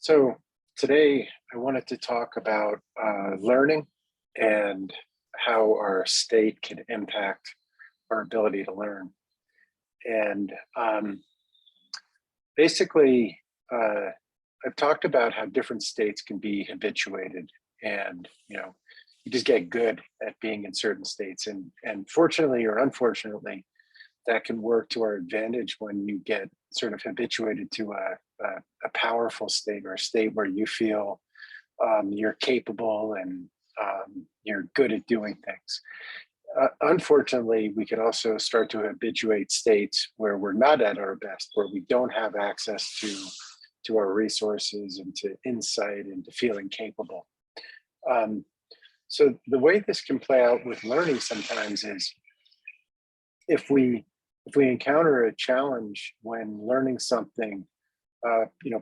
So today I wanted to talk about learning and how our state can impact our ability to learn. And basically, I've talked about how different states can be habituated, and you just get good at being in certain states. And fortunately or unfortunately, that can work to our advantage when you get sort of habituated to a powerful state, or a state where you feel you're capable and you're good at doing things. Unfortunately, we can also start to habituate states where we're not at our best, where we don't have access to our resources and to insight and to feeling capable. So the way this can play out with learning sometimes is if we encounter a challenge when learning something,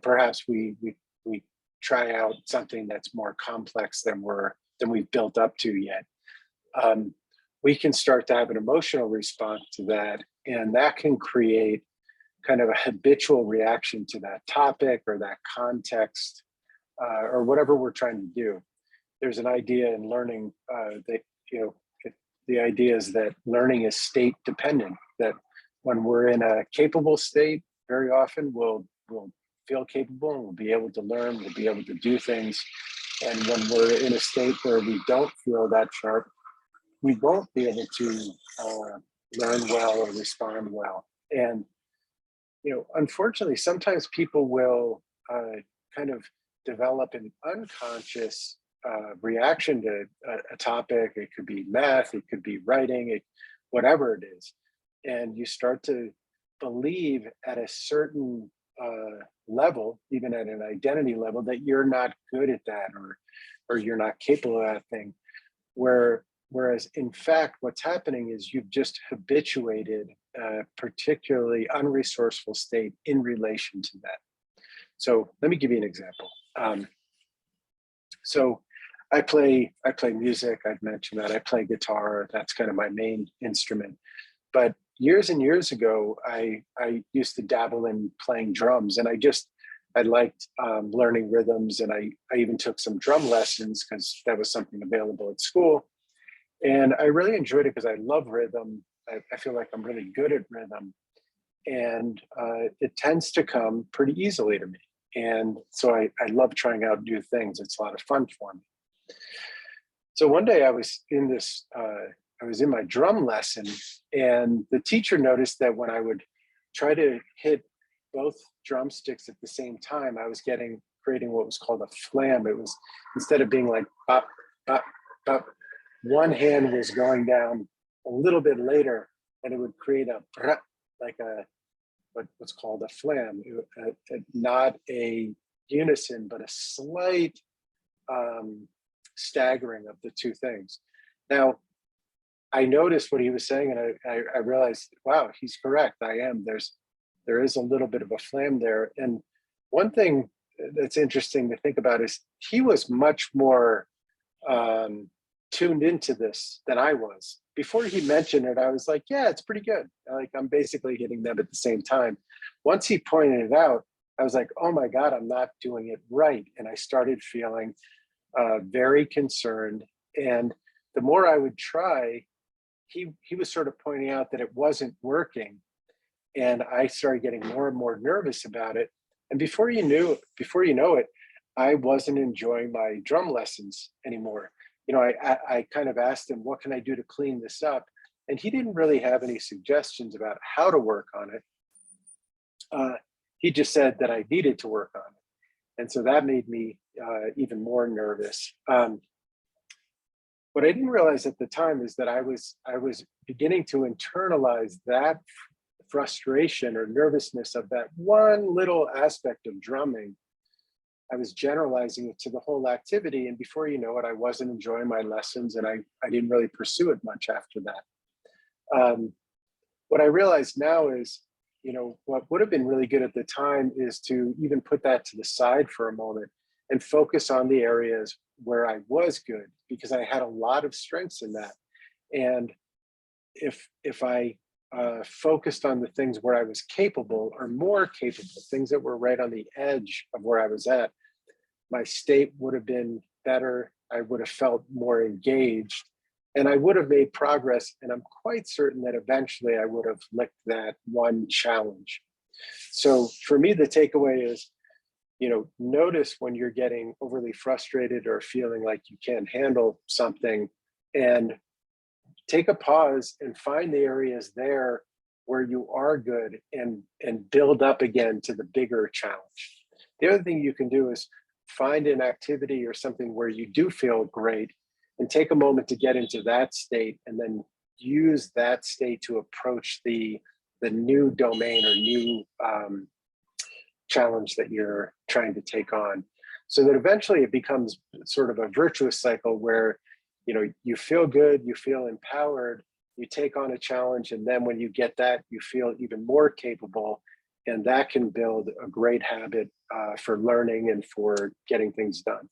perhaps we try out something that's more complex than we've built up to yet. We can start to have an emotional response to that, and that can create kind of a habitual reaction to that topic or that context, or whatever we're trying to do. There's an idea in learning that the idea is that learning is state dependent. That when we're in a capable state, very often we'll feel capable and we'll be able to learn, we'll be able to do things. And when we're in a state where we don't feel that sharp, we won't be able to learn well or respond well. And unfortunately, sometimes people will kind of develop an unconscious reaction to a topic. It could be math, it could be writing, whatever it is. And you start to believe at a certain level, even at an identity level, that you're not good at that, or you're not capable of that thing. Whereas in fact, what's happening is you've just habituated a particularly unresourceful state in relation to that. So let me give you an example. So I play music. I've mentioned that. I play guitar. That's kind of my main instrument. But years and years ago, I used to dabble in playing drums, and I liked learning rhythms, and I even took some drum lessons because that was something available at school. And I really enjoyed it because I love rhythm. I feel like I'm really good at rhythm, and it tends to come pretty easily to me. And so I love trying out new things. It's a lot of fun for me. So one day I was in my drum lesson, and the teacher noticed that when I would try to hit both drumsticks at the same time, I was creating what was called a flam. It was, instead of being like bop, bop, bop, one hand was going down a little bit later, and it would create what's called a flam. Not a unison, but a slight staggering of the two things. Now, I noticed what he was saying, and I realized, wow, he's correct. There is a little bit of a flam there. And one thing that's interesting to think about is he was much more tuned into this than I was. Before he mentioned it, I was like, yeah, it's pretty good. Like, I'm basically hitting them at the same time. Once he pointed it out, I was like, oh my God, I'm not doing it right. And I started feeling very concerned. And the more I would try, he was sort of pointing out that it wasn't working. And I started getting more and more nervous about it. And before you know it, I wasn't enjoying my drum lessons anymore. I kind of asked him, what can I do to clean this up? And he didn't really have any suggestions about how to work on it. He just said that I needed to work on it. And so that made me even more nervous. What I didn't realize at the time is that I was beginning to internalize that frustration or nervousness of that one little aspect of drumming. I was generalizing it to the whole activity, and before you know it, I wasn't enjoying my lessons, and I didn't really pursue it much after that. What I realize now is, what would have been really good at the time is to even put that to the side for a moment and focus on the areas where I was good, because I had a lot of strengths in that. And if I focused on the things where I was capable or more capable, things that were right on the edge of where I was at, my state would have been better. I would have felt more engaged, and I would have made progress. And I'm quite certain that eventually I would have licked that one challenge. So for me, the takeaway is, notice when you're getting overly frustrated or feeling like you can't handle something, and take a pause and find the areas there where you are good, and build up again to the bigger challenge. The other thing you can do is find an activity or something where you do feel great, and take a moment to get into that state, and then use that state to approach the new domain or new challenge that you're trying to take on, so that eventually it becomes sort of a virtuous cycle where you feel good, you feel empowered, you take on a challenge, and then when you get that, you feel even more capable, and that can build a great habit for learning and for getting things done.